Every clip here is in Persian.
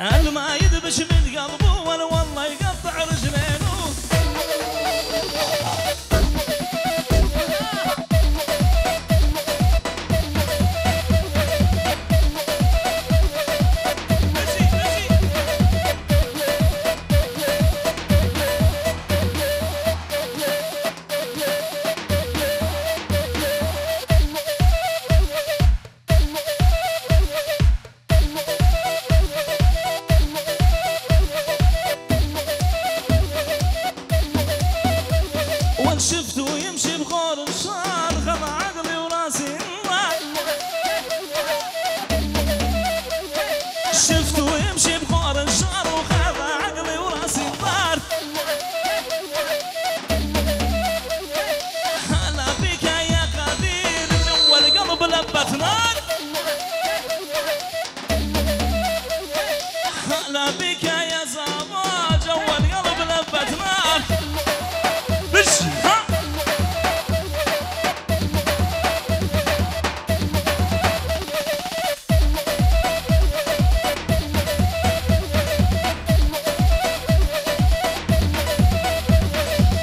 اللي ما يدبش من قلبه ولا والله يقطع رجلينه. شفته يمشي بغور الشار خذ عقلي وراسي النار. شفته يمشي بغور الشار وخذ عقلي وراسي النار. هلا بك يا قدير من والقلب لبت نار. هلا بك يا زواج والقلب لبت نار.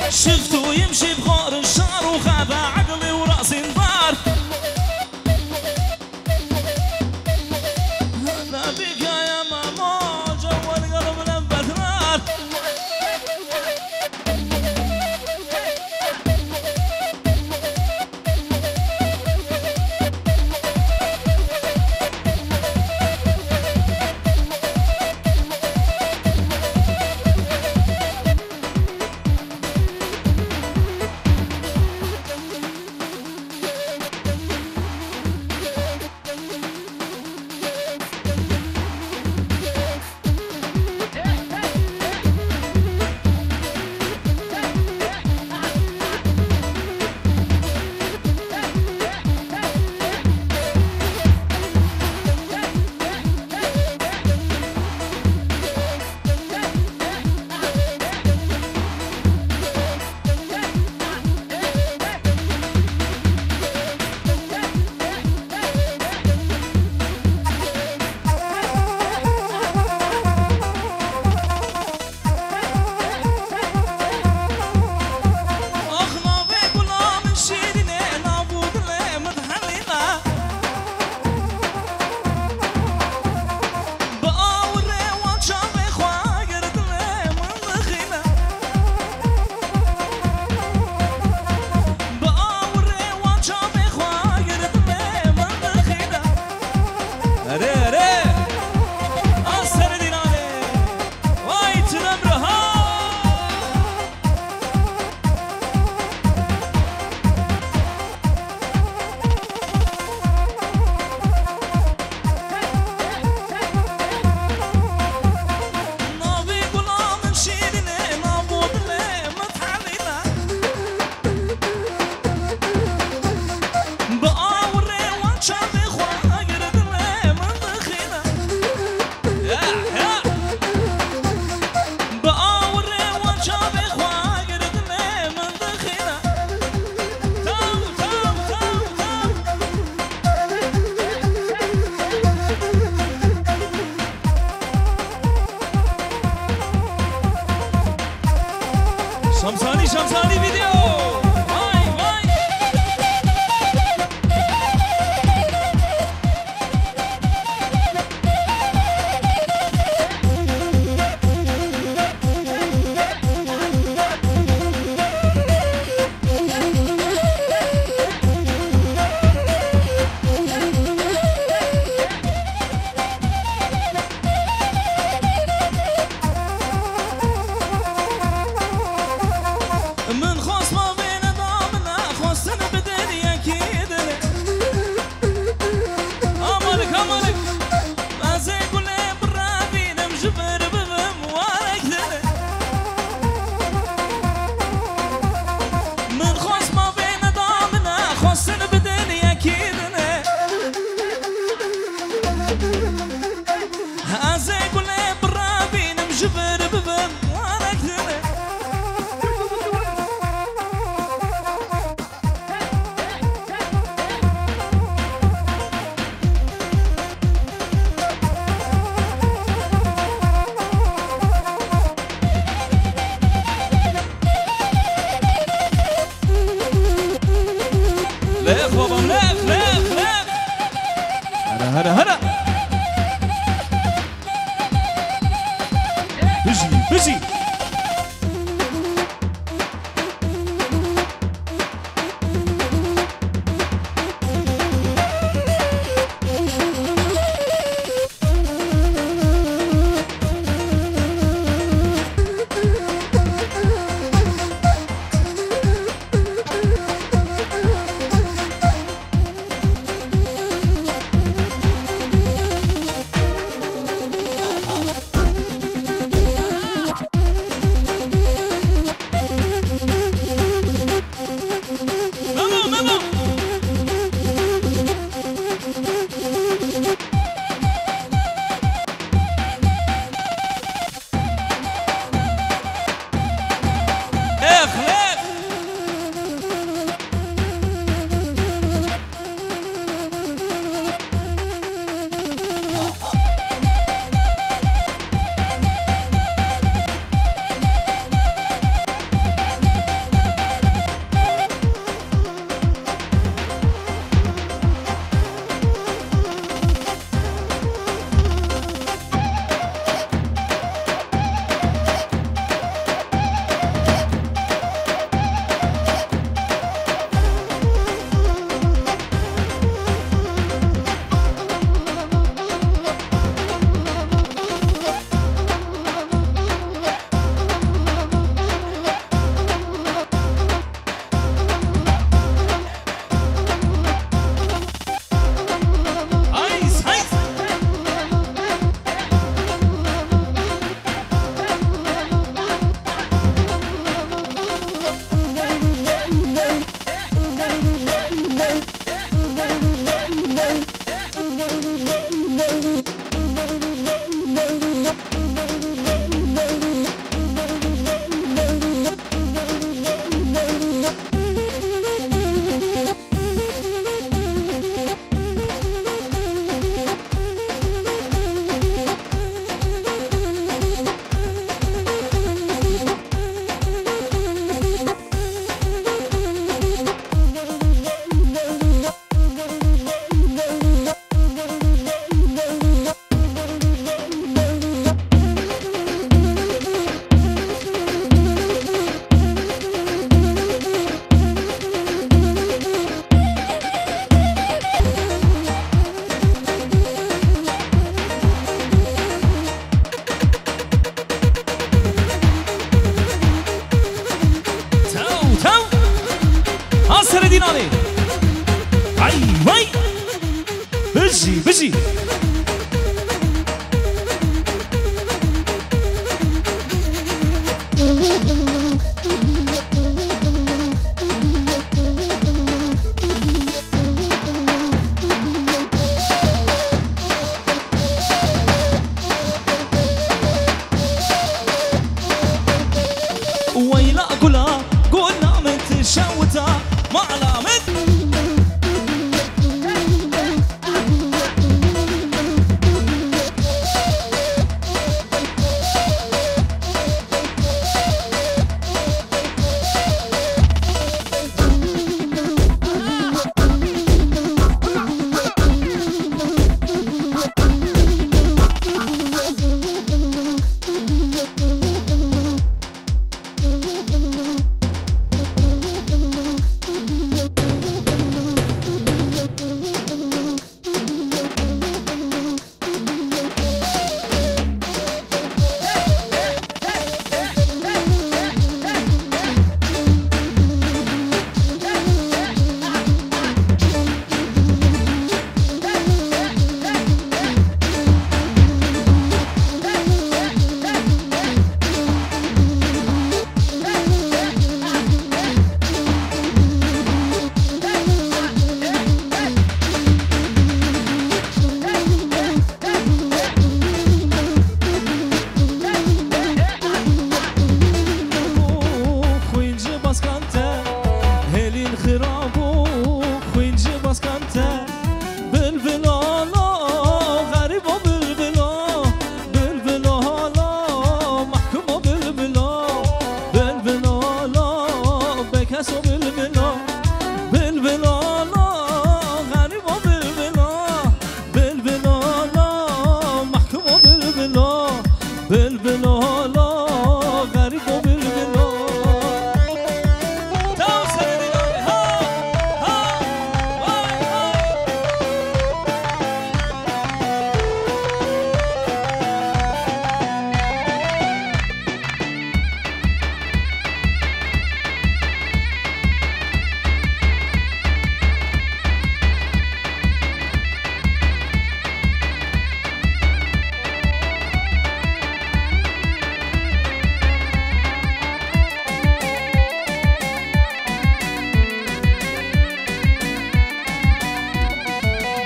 شفته يمشي بغور الشار وخذ عقلي وراسي انضار. هلا بك يا ماما جوا القلب لبت نار. شمساني فيديو. واي واي زماني اي وي بجي بجي ويلا قولنا من تشوتا ما علامت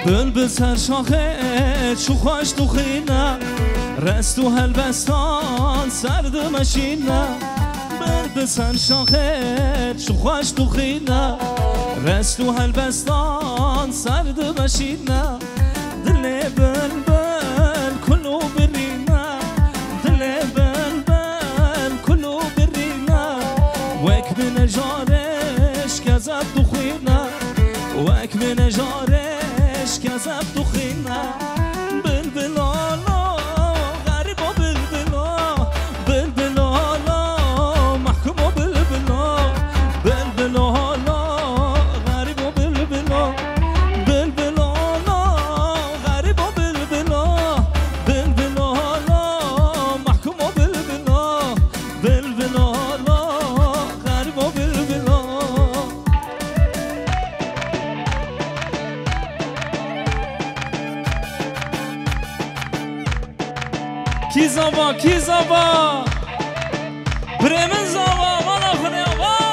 بلبل سر شاخت شو خوش تو خینه رست و هلبستان سرد مشینه بلبل سر شاخت شو خوش تو خینه رست و هلبستان سرد مشینه دل بلبل کلو برینه دل بلبل کلو برینه وک من جارش کذب تو خینه وک من جارش كذب دخينا بالبلالا غريبة بالبلا بالبلالا محكومة بالبلا بالبلالا غريبة بالبلا بالبلالا غريبة بالبلا بالبلالا محكومة بالبلا بالبلالا غريبة بالبلا کی زابا برمن زابا والا خونه آقا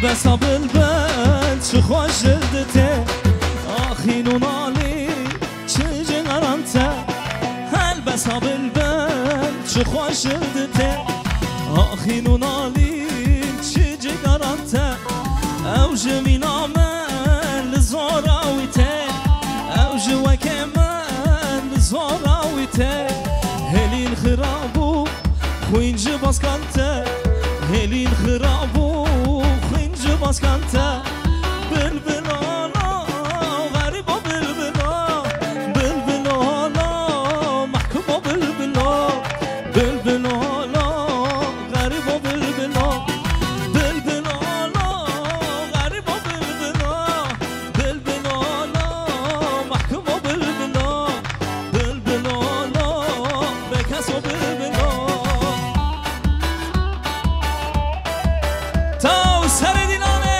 بس بالبل چه خوش دته آخین و نالی چه جنرانته هل بس ها بلبل چه خوش دته آخین و نالی چه جنرانته او جمینا من لزاراویته او جوکه من لزاراویته هلین خرابو خوین جباس کانته هلین خرابو خوین جباس کانته بلبلانا غریبا بلبلا بلبلانا محکوما بلبلا بلبلانا غریبا بلبلا بلبلانا غریبا بلبلا بلبلانا محکوما بلبلا بلبلانا بکسا بلبلا تاو سر دینانه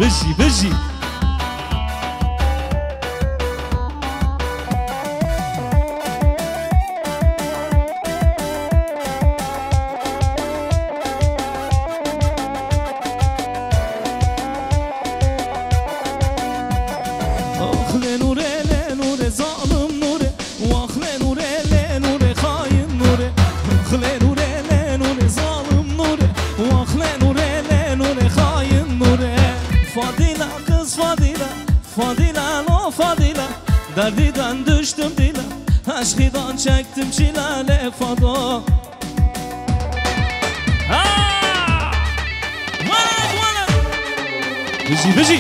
بجی بجی آخل نوره نوره ظالم نوره واخل نوره نوره خاین نوره آخل نوره نوره ظالم نوره واخل نوره نوره خاین نوره فادیله kız fadile fadile no fadile derdiden düştüm dile aşkıdan çektim çilele fado بجي بجي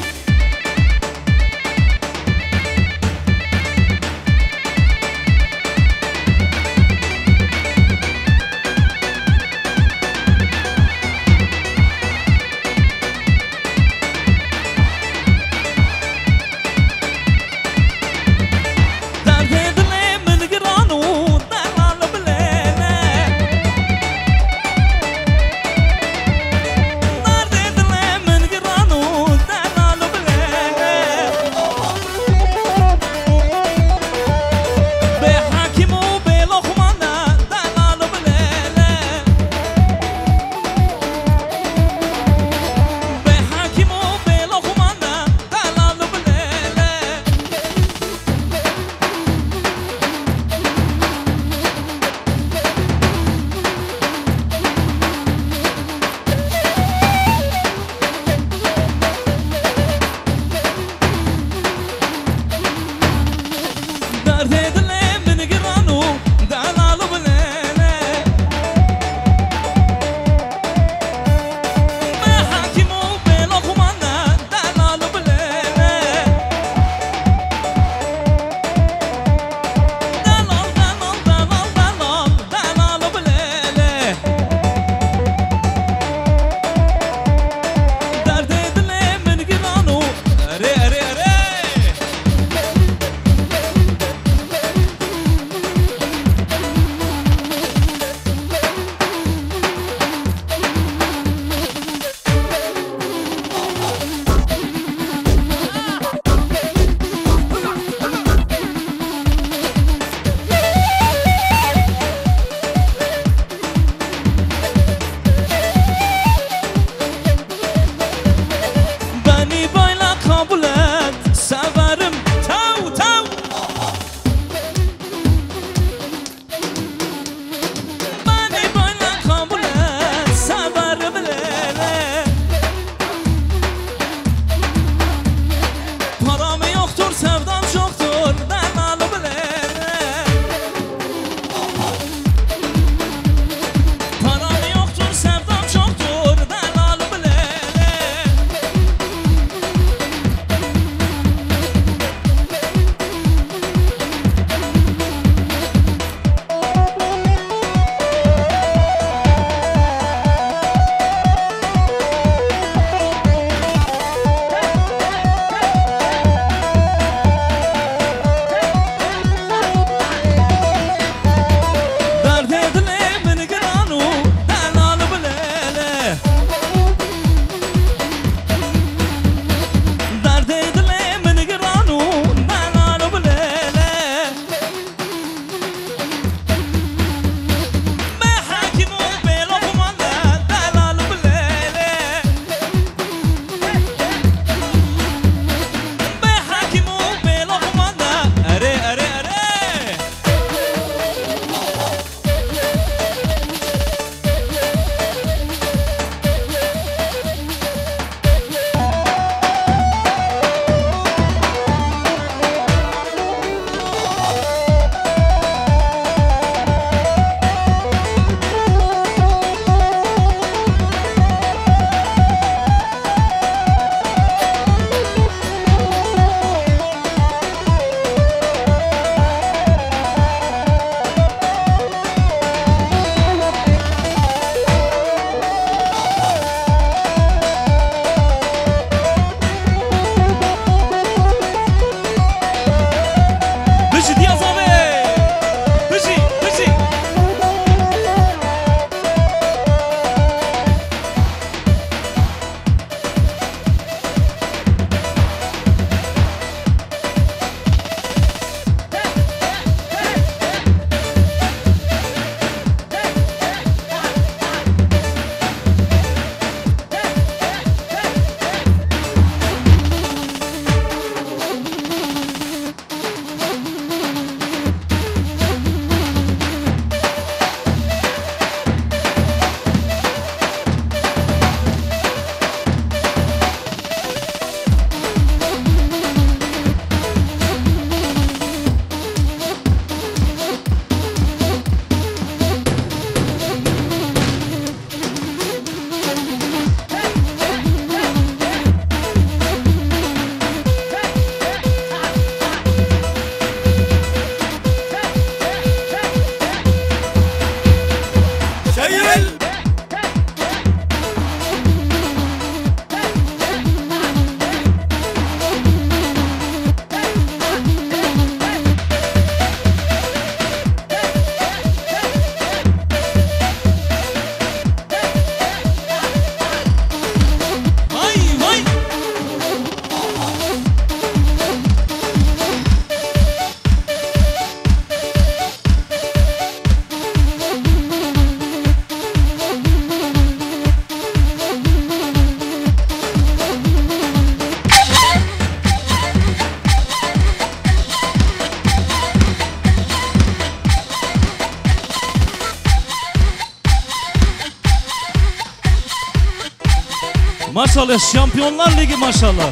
Maşallah Şampiyonlar Ligi maşallah.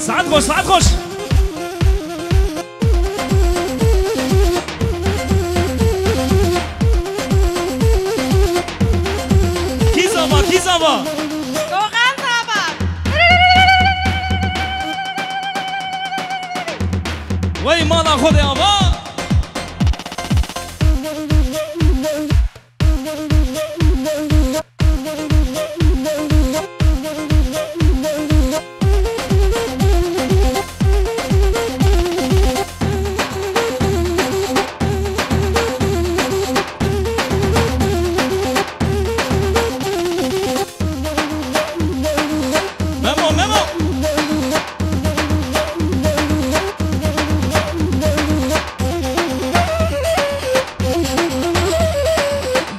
سعد خوش سعد خوش کی زبا کی زبا روغن زبا وای مالا خود آبا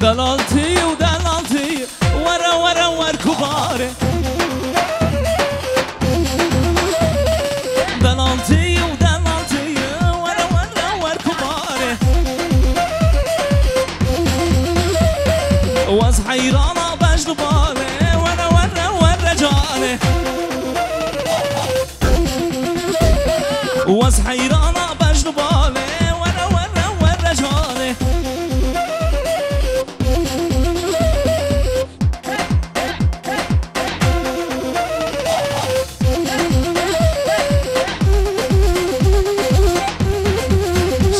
دلالتي ودلالتي ورا ورا وركباري دلالتي ودلالتي ورا ورا وركباري واز حيرانة بجدبالي ورا ورا ورجالي واز حيرانة بجدبالي ورا ورا ورجالي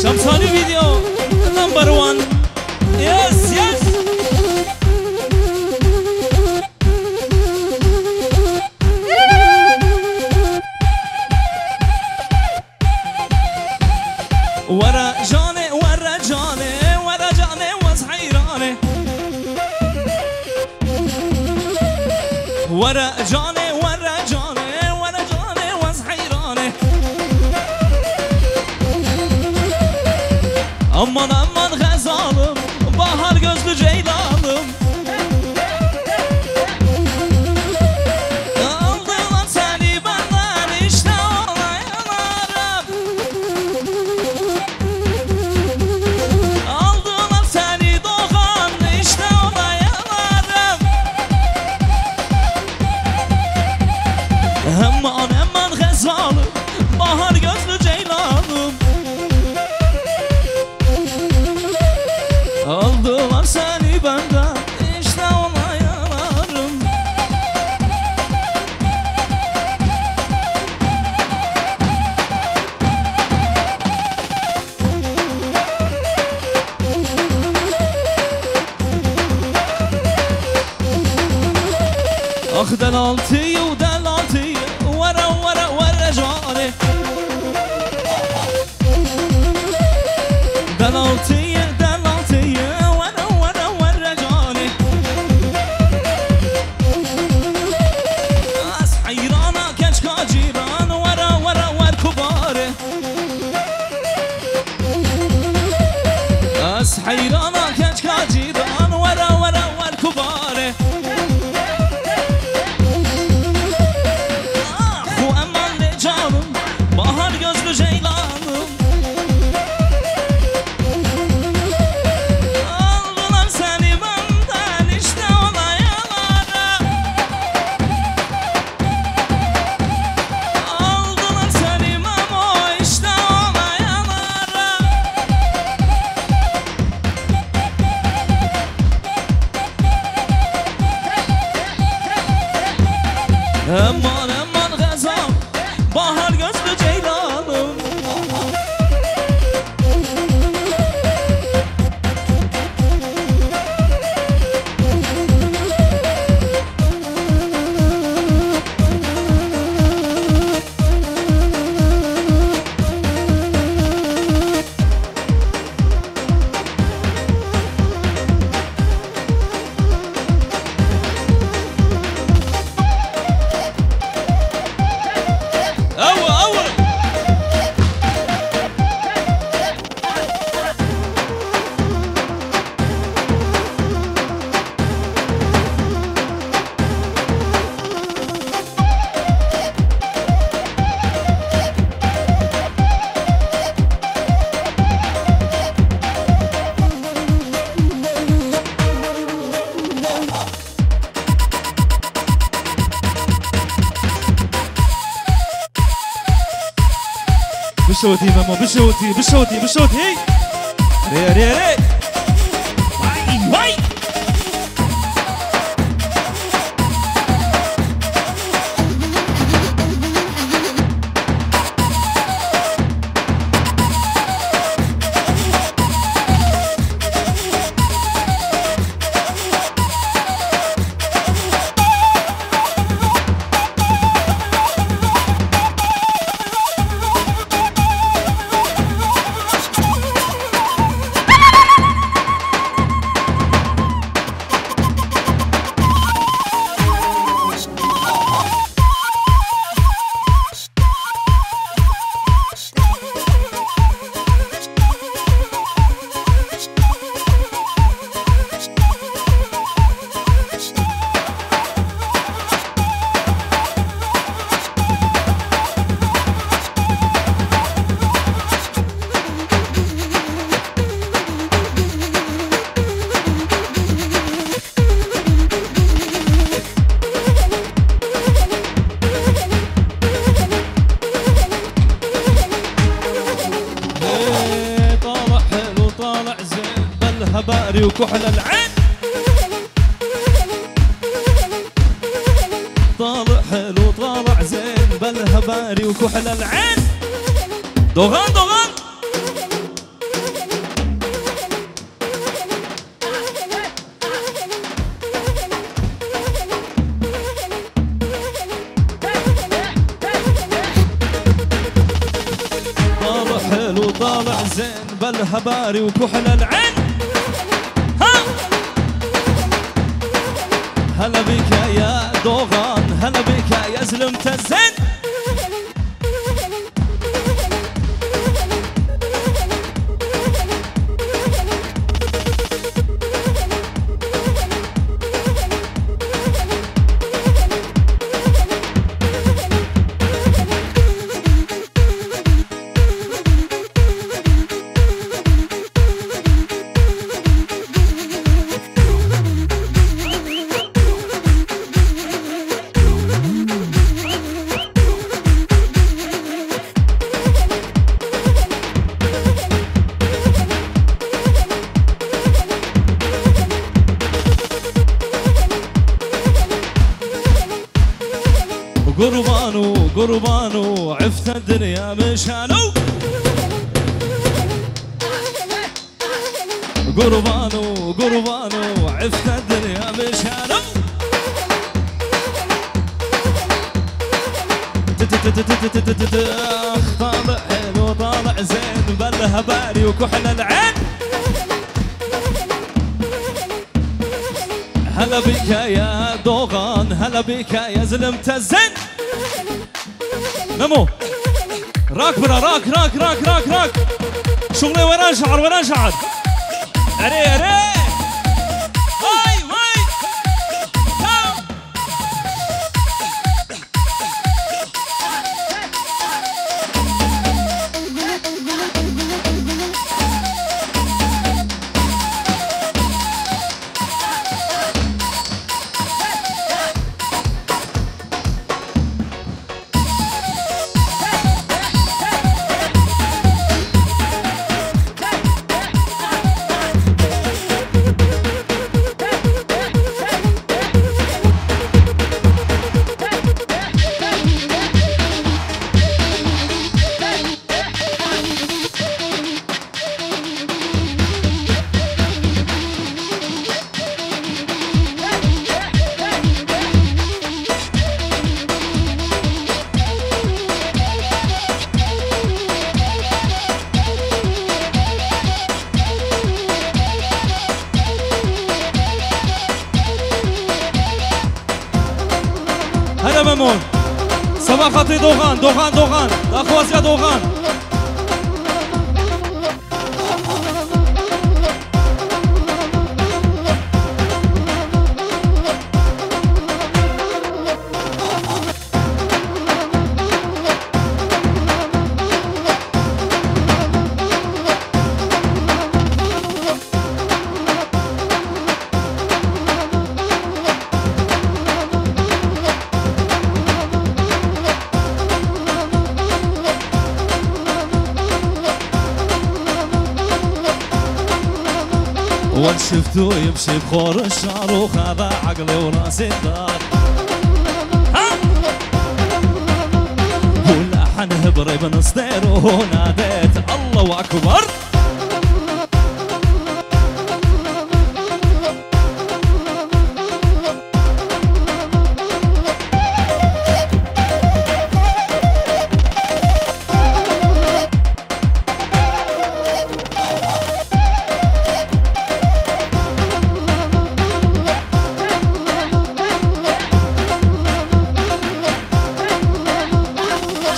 شمساني فيديو نمبر 1 يس يس ورا جاني ورا جاني ورا جاني واز حيراني ورا جاني ورا جاني ورا جاني واز حيراني aman aman غزالım bahar gözlü ceylanım aldılar seni benden işte olaylarım aldılar seni doğan işte olaylarım aman aman غزالım bahar gözlü ceylanım aldılar seni benden işte olaylarım ah delaltıyı delaltıyı vara vara vara cani delaltıyı delaltıyı vara vara vara cani as hayrana keç kaciran vara vara var kubare as hayrana keç kaciran vara vara var kubare bahar gözlü ceylanım aldılar seni benden işte olaylarım aldılar seni mamo işte olaylarım aman aman gazam bahar gözlü ceylanım بشوتي ماما بشوتي بشوتي بشوتي ري ري ري واي واي هباري وكحل العين طالع حلو طالع زين بالهباري وكحل العين دوغان دوغان طالع حلو طالع زين بالهباري وكحل العين هلا بك يا دوغان زلمت الزين قربانو عفت الدنيا مشانو قربانو عفت الدنيا مشانو طالع حلو طالع زين بلها باري وكحل العين هلا بك يا دوغان هلا بك يا زلمت الزين نمو راك برا راك شغلي وين شعر اري هاي هلا ممون صباح خطي دوغان اخواز يا دوغان وان شفتو يمشي بخور الشاروخ هذا عقلي وراسي الدار ولحن هبري بن صدير وناديت الله اكبر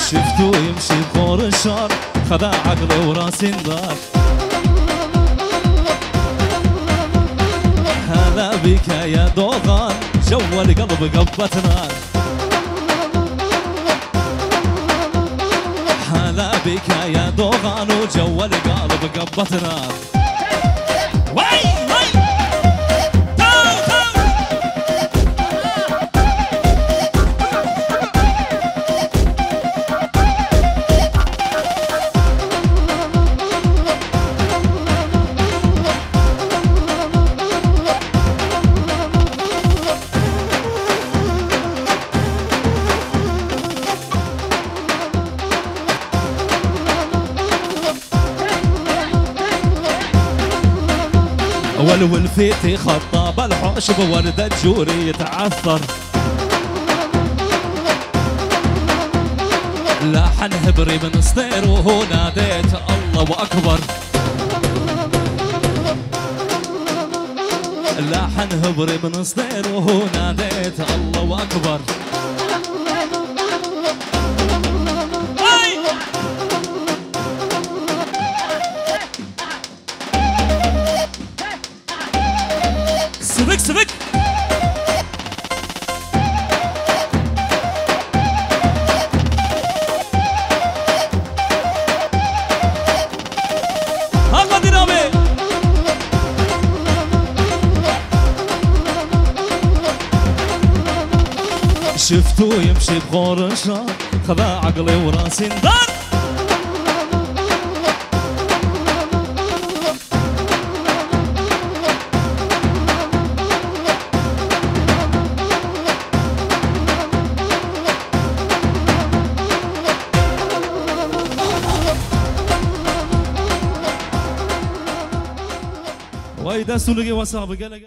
شفتو يمشي بخور الشار خذا عقلي وراسي انذار هلا بك يا دوغان جو القلب قبة نار هلا بك يا دوغان وجو القلب قبة نار والفيتي خطاب الحوش بوردة جوري يتعثر لحن هبري من صدير وهو ناديت الله أكبر لحن هبري من صدير وهو ناديت الله أكبر سبك هلا دينامي شفتو يمشي بغور شار خذا عقلي وراسي ندار وإذا سلقي وسابق